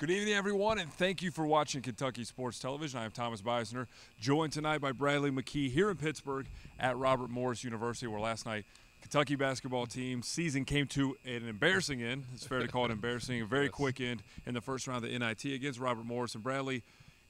Good evening, everyone, and thank you for watching Kentucky Sports Television. I am Thomas Beisner, joined tonight by Bradley McKee here in Pittsburgh at Robert Morris University, where last night Kentucky basketball team season came to an embarrassing end. It's fair to call it embarrassing. A very quick end in the first round of the NIT against Robert Morris. And Bradley,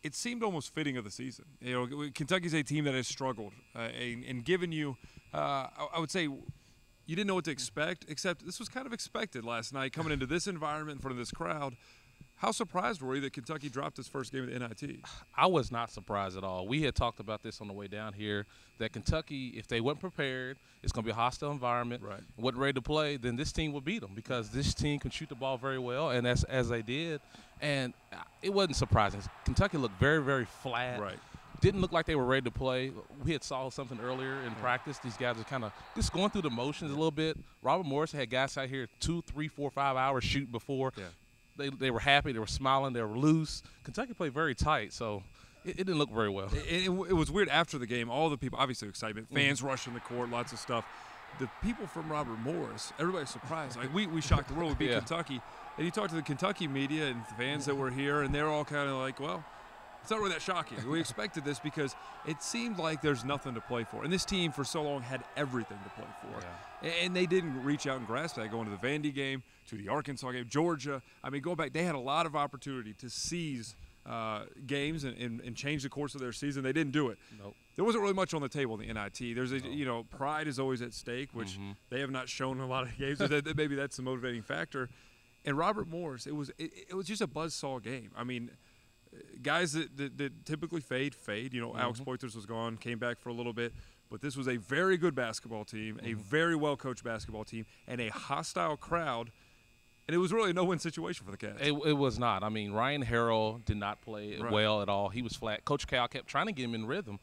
it seemed almost fitting of the season. You know, Kentucky's a team that has struggled and given you, I would say, you didn't know what to expect, except this was kind of expected last night, coming into this environment in front of this crowd. How surprised were you that Kentucky dropped its first game of the NIT? I was not surprised at all. We had talked about this on the way down here, that Kentucky, if they weren't prepared, it's going to be a hostile environment, wasn't ready to play, then this team would beat them because this team can shoot the ball very well, and as they did. And it wasn't surprising. Kentucky looked very, very flat. Didn't look like they were ready to play. We had saw something earlier in practice. These guys are kind of just going through the motions a little bit. Robert Morris had guys out here 2, 3, 4, 5 hours shooting before. They were happy. They were smiling. They were loose. Kentucky played very tight, so it didn't look very well. It was weird after the game. All the people, obviously excitement, fans rushing the court, lots of stuff. The people from Robert Morris, everybody's surprised. Like we shocked the world. We beat Kentucky. And you talk to the Kentucky media and the fans that were here, and they're all kind of like, well, it's not really that shocking. We expected this because it seemed like there's nothing to play for. And this team for so long had everything to play for. And they didn't reach out and grasp that going to the Vandy game, to the Arkansas game, Georgia. I mean, go back. They had a lot of opportunity to seize games and change the course of their season. They didn't do it. There wasn't really much on the table in the NIT. There's a, pride is always at stake, which they have not shown in a lot of games. Maybe that's the motivating factor. And Robert Morris, it was just a buzzsaw game. I mean, guys that typically fade. Alex Poitras was gone, came back for a little bit. But this was a very good basketball team, a very well-coached basketball team, and a hostile crowd. And it was really a no-win situation for the Cats. It was not. I mean, Ryan Harrell did not play well at all. He was flat. Coach Cal kept trying to get him in rhythm,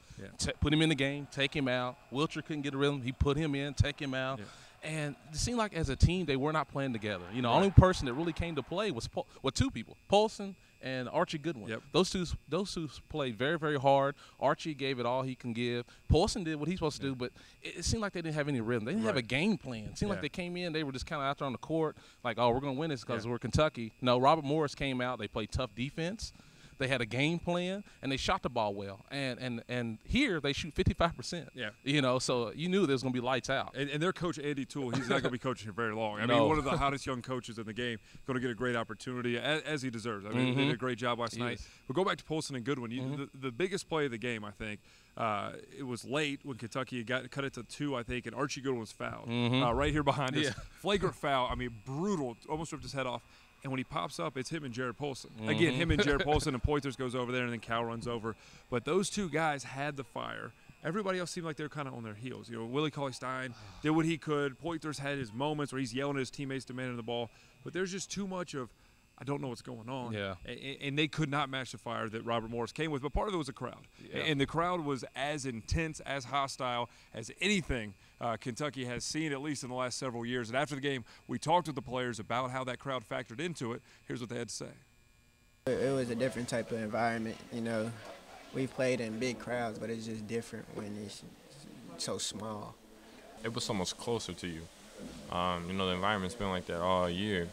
put him in the game, take him out. Wilcher couldn't get a rhythm. He put him in, take him out. And it seemed like as a team they were not playing together. The only person that really came to play was two people, Paulson and Archie Goodwin. Those two played very, very hard. Archie gave it all he can give. Paulson did what he's supposed to do, but it seemed like they didn't have any rhythm. They didn't have a game plan. It seemed like they came in, they were just kind of out there on the court, like, oh, we're going to win this because we're Kentucky. No, Robert Morris came out. They played tough defense. They had a game plan, and they shot the ball well. And here they shoot 55%. So you knew there was going to be lights out. And their coach, Andy Toole, he's not going to be coaching here very long. I mean, one of the hottest young coaches in the game, going to get a great opportunity, as he deserves. I mean, they did a great job last night. But go back to Paulson and Goodwin. The biggest play of the game, I think, it was late when Kentucky cut it to 2, I think, and Archie Goodwin was fouled right here behind us. Flagrant foul. I mean, brutal. Almost ripped his head off. And when he pops up, it's him and Jared Polson. Again, him and Jared Polson, and Poitras goes over there, and then Cal runs over. But those two guys had the fire. Everybody else seemed like they were kind of on their heels. Willie cauley-stein did what he could. Poitras had his moments where he's yelling at his teammates demanding the ball. But there's just too much of, I don't know what's going on. And they could not match the fire that Robert Morris came with. But part of it was the crowd. And the crowd was as intense, as hostile as anything Kentucky has seen, at least in the last several years. And after the game, we talked with the players about how that crowd factored into it. Here's what they had to say. It was a different type of environment. We've played in big crowds, but it's just different when it's so small. It was almost closer to you. The environment's been like that all year.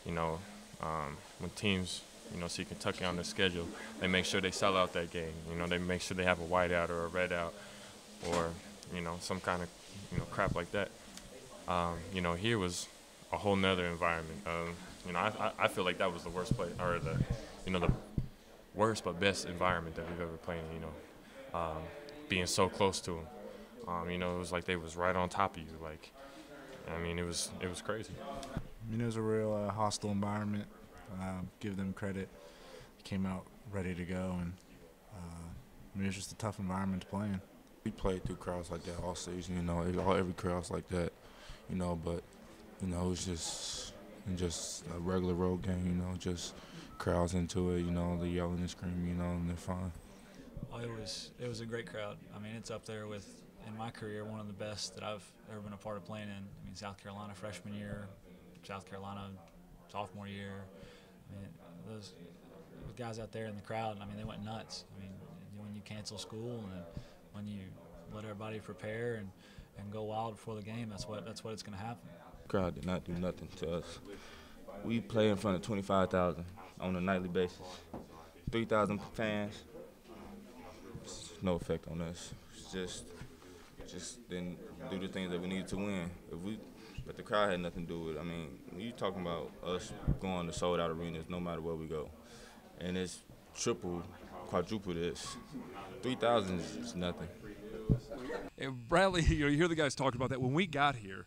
When teams, see Kentucky on their schedule, they make sure they sell out that game. They make sure they have a white out or a red out or, some kind of, crap like that. Here was a whole nother environment. I feel like that was the worst play, or the worst but best environment that we've ever played in, being so close to them. It was like they was right on top of you. It was crazy. It was a real hostile environment. Give them credit. Came out ready to go, and it was just a tough environment to play in. We played through crowds like that all season. Every crowd's like that. But it was just a regular road game. Just crowds into it. The yelling and screaming. And they're fine. Oh, it was a great crowd. I mean, it's up there with, in my career, one of the best that I've ever been a part of playing in. I mean, South Carolina freshman year, South Carolina sophomore year. I mean, those guys out there in the crowd, I mean, they went nuts. I mean, when you cancel school and when you let everybody prepare and go wild before the game, that's what it's going to happen. The crowd did not do nothing to us. We play in front of 25,000 on a nightly basis. 3,000 fans, no effect on us. It's just didn't do the things that we needed to win. But the crowd had nothing to do with it. I mean, you talking about us going to sold-out arenas no matter where we go. And it's triple, quadruple this. 3,000 is nothing. And Bradley, you hear the guys talking about that. When we got here,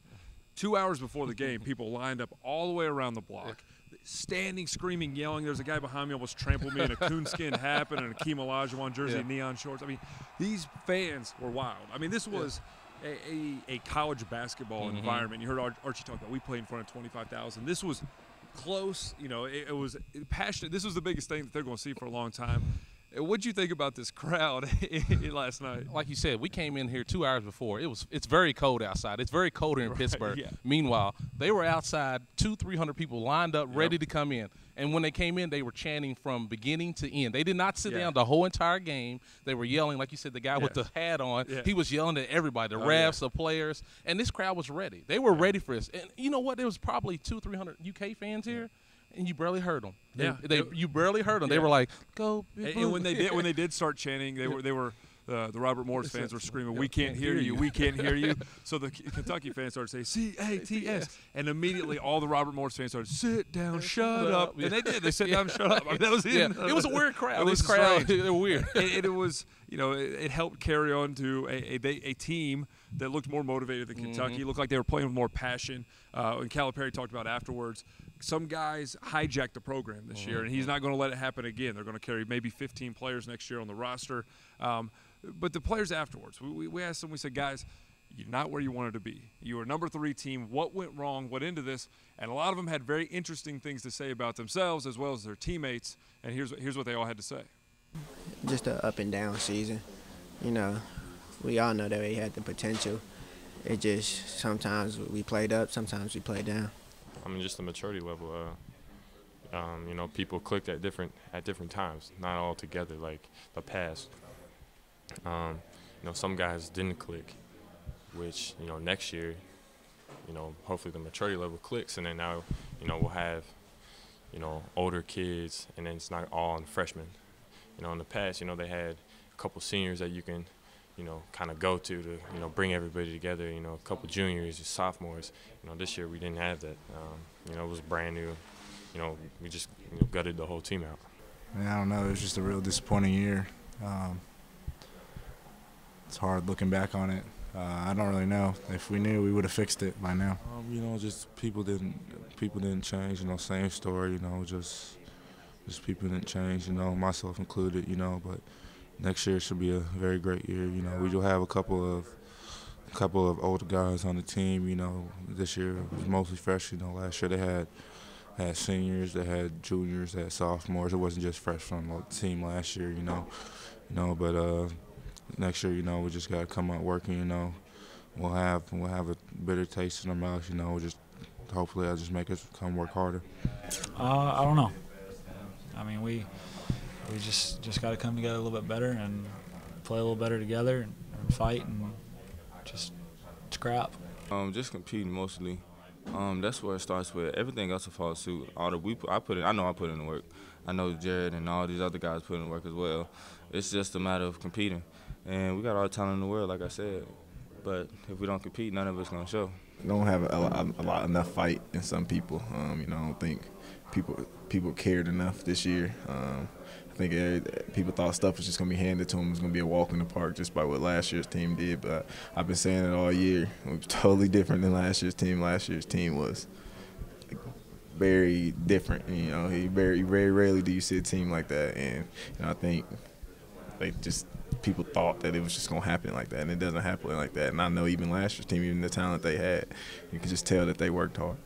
2 hours before the game, people lined up all the way around the block, standing, screaming, yelling. There's a guy behind me almost trampled me in a coonskin hat and an Akeem Olajuwon jersey, neon shorts. I mean, these fans were wild. I mean, this was a college basketball environment. You heard Archie talk about we played in front of 25,000. This was close. You know, it was passionate. This was the biggest thing that they're going to see for a long time. What'd you think about this crowd last night? Like you said, we came in here 2 hours before. It's very cold outside. It's very cold here in Pittsburgh. Yeah. Meanwhile, they were outside, 200-300 people lined up, ready to come in. And when they came in, they were chanting from beginning to end. They did not sit down the whole entire game. They were yelling, like you said, the guy with the hat on. Yeah. He was yelling at everybody, the refs, the players. And this crowd was ready. They were ready for this. And you know what? There was probably 200-300 UK fans here. And you barely heard them. You barely heard them. They were like, "Go!" And when they did start chanting, they were the Robert Morris fans were screaming, "We can't hear you! We can't hear you!" So the Kentucky fans started saying, "CATS," and immediately all the Robert Morris fans started, "Sit down, shut up," and they did. They sat down, shut up. I mean, that was it. It was a weird crowd. It was crowd. They were weird. And it was, it helped carry on to a team that looked more motivated than Kentucky. It looked like they were playing with more passion. And Calipari talked about afterwards, some guys hijacked the program this year, and he's not going to let it happen again. They're going to carry maybe 15 players next year on the roster. But the players afterwards, we asked them, we said, guys, you're not where you wanted to be. You were a number 3 team. What went wrong? What into this? And a lot of them had very interesting things to say about themselves as well as their teammates. And here's what they all had to say. Just an up and down season. We all know that we had the potential. It just sometimes we played up, sometimes we played down. I mean, just the maturity level. People clicked at different times, not all together like the past. Some guys didn't click, which next year, hopefully the maturity level clicks, and then now, we'll have, older kids, and then it's not all on freshmen. In the past, they had a couple seniors that you can, kind of go to bring everybody together. A couple juniors, sophomores. This year we didn't have that. It was brand new. We just gutted the whole team out. I don't know. It was just a real disappointing year. It's hard looking back on it. I don't really know. If we knew, we would have fixed it by now. Just people didn't change. Same story. Just people didn't change. Myself included. But next year should be a very great year. We will have a couple of older guys on the team. This year it was mostly fresh. Last year they had seniors, they had juniors, they had sophomores. It wasn't just freshmen on the team last year. But next year, we just got to come out working. We'll have a bitter taste in our mouth. Just hopefully I'll just make us come work harder. I don't know. I mean, we just got to come together a little bit better and play a little better together and fight and just scrap. Just competing mostly. That's where it starts with. Everything else will follow suit. I know I put in the work. I know Jared and all these other guys put in the work as well. It's just a matter of competing. And we got all the talent in the world, like I said. But if we don't compete, none of it's going to show. Don't have enough fight in some people. I don't think people cared enough this year. I think people thought stuff was just going to be handed to them. It was going to be a walk in the park just by what last year's team did. But I've been saying it all year. It was totally different than last year's team. Last year's team was very different. Very rarely do you see a team like that. And I think people thought that it was just going to happen like that, and it doesn't happen like that. And I know even last year's team, even the talent they had, you could just tell that they worked hard.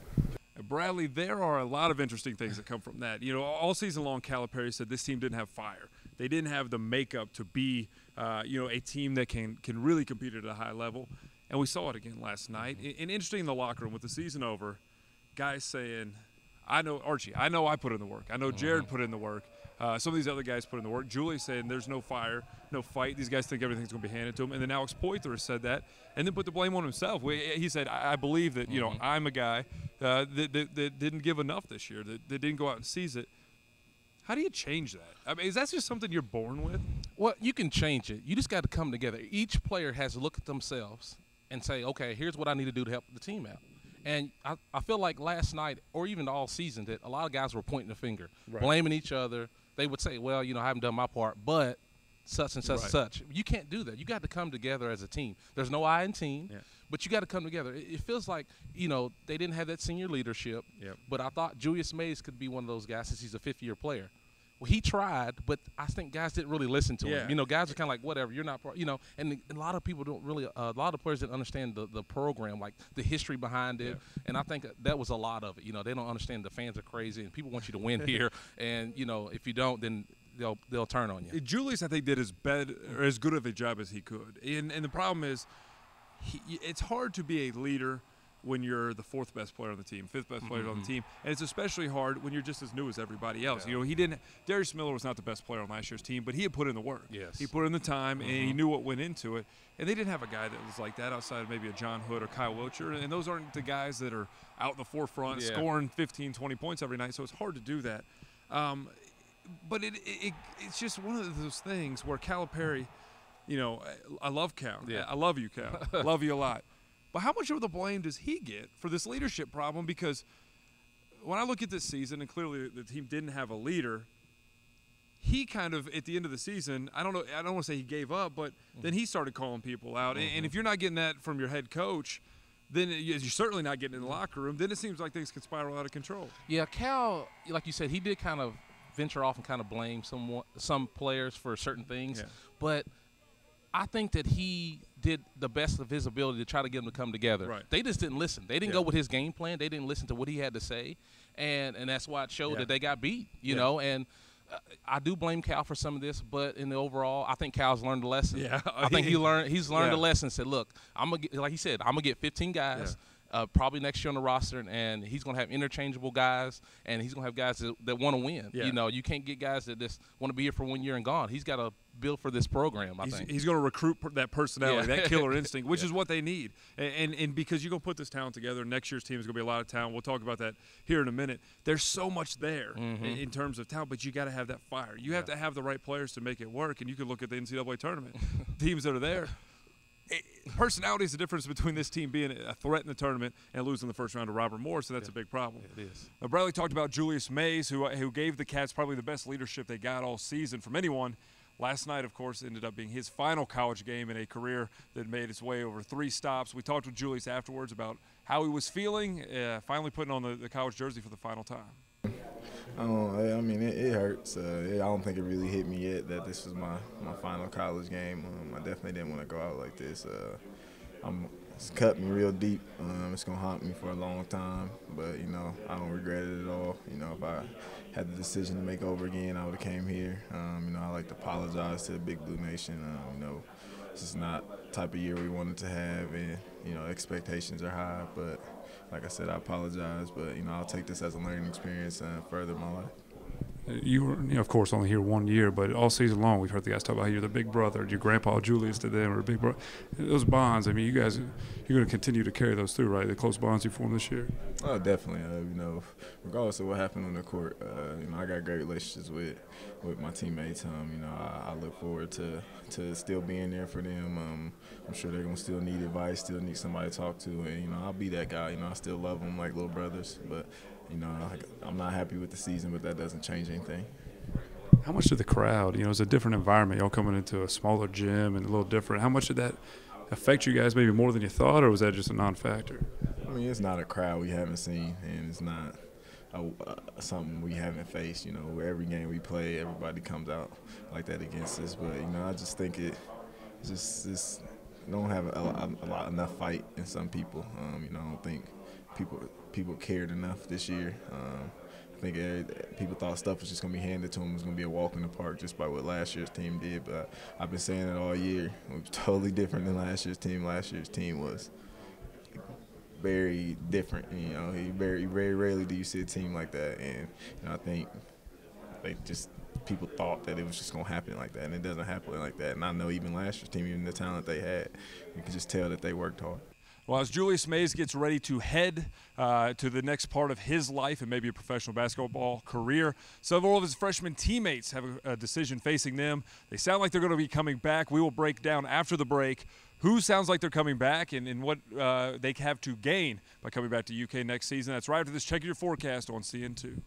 Bradley, there are a lot of interesting things that come from that. All season long, Calipari said this team didn't have fire. They didn't have the makeup to be, a team that can really compete at a high level. And we saw it again last night. And interesting in the locker room with the season over, guys saying, I know, Archie, I know I put in the work. I know Jared put in the work. Some of these other guys put in the work. Julie saying there's no fire, no fight. These guys think everything's going to be handed to them. And then Alex Poitras said that and then put the blame on himself. He said, I believe that, I'm a guy that didn't give enough this year, that didn't go out and seize it. How do you change that? I mean, is that just something you're born with? Well, you can change it. You just got to come together. Each player has to look at themselves and say, okay, here's what I need to do to help the team out. And I feel like last night or even all season that a lot of guys were pointing the finger, blaming each other. They would say, well, I haven't done my part, but such and such and such. You can't do that. You got to come together as a team. There's no I in team, but you got to come together. It feels like, they didn't have that senior leadership, but I thought Julius Mays could be one of those guys since he's a fifth-year player. Well, he tried, but I think guys didn't really listen to him. Guys are kind of like, whatever, you're not, and a lot of people don't really, a lot of players didn't understand the program, like the history behind it. And I think that was a lot of it. They don't understand the fans are crazy and people want you to win here. And, if you don't, then they'll turn on you. Julius, I think, did as good of a job as he could. And the problem is it's hard to be a leader when you're the fourth best player on the team, fifth best player on the team, and it's especially hard when you're just as new as everybody else. Darius Miller was not the best player on last year's team, but he had put in the work. He put in the time, and he knew what went into it. And they didn't have a guy that was like that outside of maybe a John Hood or Kyle Wilcher, and those aren't the guys that are out in the forefront scoring 15, 20 points every night, so it's hard to do that. But it's just one of those things where Calipari, I love Cal. I love you, Cal. I love you a lot. But how much of the blame does he get for this leadership problem? Because when I look at this season, and clearly the team didn't have a leader, he kind of, at the end of the season, I don't want to say he gave up, but then he started calling people out. And if you're not getting that from your head coach, then you're certainly not getting in the locker room. Then it seems like things can spiral out of control. Yeah, Cal, like you said, he did kind of venture off and kind of blame some players for certain things. But I think that he did the best of his ability to try to get them to come together. They just didn't listen. They didn't go with his game plan. They didn't listen to what he had to say, and that's why it showed that they got beat. You know, and I do blame Cal for some of this, but in the overall, I think Cal's learned the lesson. I think he's learned the lesson. Said, look, like he said, I'm gonna get 15 guys. Probably next year on the roster, and he's going to have interchangeable guys, and he's going to have guys that want to win. You can't get guys that just want to be here for 1 year and gone. He's got to build for this program, I think. He's going to recruit that personality, that killer instinct, which is what they need. And because you're going to put this talent together, next year's team is going to be a lot of talent. We'll talk about that here in a minute. There's so much there in terms of talent, but you got to have that fire. You have to have the right players to make it work, and you can look at the NCAA tournament. Teams that are there. Personality is the difference between this team being a threat in the tournament and losing the first round to Robert Morris, so that's a big problem. It is. Bradley talked about Julius Mays, who gave the Cats probably the best leadership they got all season from anyone. Last night, of course, ended up being his final college game in a career that made its way over 3 stops. We talked with Julius afterwards about how he was feeling, finally putting on the college jersey for the final time. I mean, it hurts. I don't think it really hit me yet that this was my final college game. I definitely didn't want to go out like this. It's cut me real deep. It's going to haunt me for a long time. But, I don't regret it at all. If I had the decision to make over again, I would have came here. I like to apologize to the Big Blue Nation. This is not the type of year we wanted to have, and, expectations are high. But like I said, I apologize, but, I'll take this as a learning experience and further my life. You were, of course, only here 1 year, but all season long we've heard the guys talk about how you're the big brother. Your grandpa Julius to them, or big brother. Those bonds, I mean, you guys, you're going to continue to carry those through, right? The close bonds you formed this year. Oh, definitely. Regardless of what happened on the court, I got great relationships with my teammates. I look forward to still being there for them. I'm sure they're going to still need advice, still need somebody to talk to, and I'll be that guy. I still love them like little brothers, but. I'm not happy with the season, but that doesn't change anything. How much did the crowd, it's a different environment, y'all coming into a smaller gym and a little different. How much did that affect you guys maybe more than you thought, or was that just a non-factor? I mean, it's not a crowd we haven't seen, and it's not something we haven't faced. Where every game we play, everybody comes out like that against us. But, I just think it just don't have enough fight in some people. I don't think people cared enough this year. I think people thought stuff was just going to be handed to them. It was going to be a walk in the park just by what last year's team did. But I've been saying it all year. It was totally different than last year's team. Last year's team was very different. Very rarely do you see a team like that. And I think people thought that it was just going to happen like that, and it doesn't happen like that. And I know even last year's team, even the talent they had, you could just tell that they worked hard. Well, as Julius Mays gets ready to head to the next part of his life and maybe a professional basketball career, several of his freshman teammates have a decision facing them. They sound like they're going to be coming back. We will break down after the break who sounds like they're coming back and what they have to gain by coming back to UK next season. That's right after this. Check your forecast on CN2.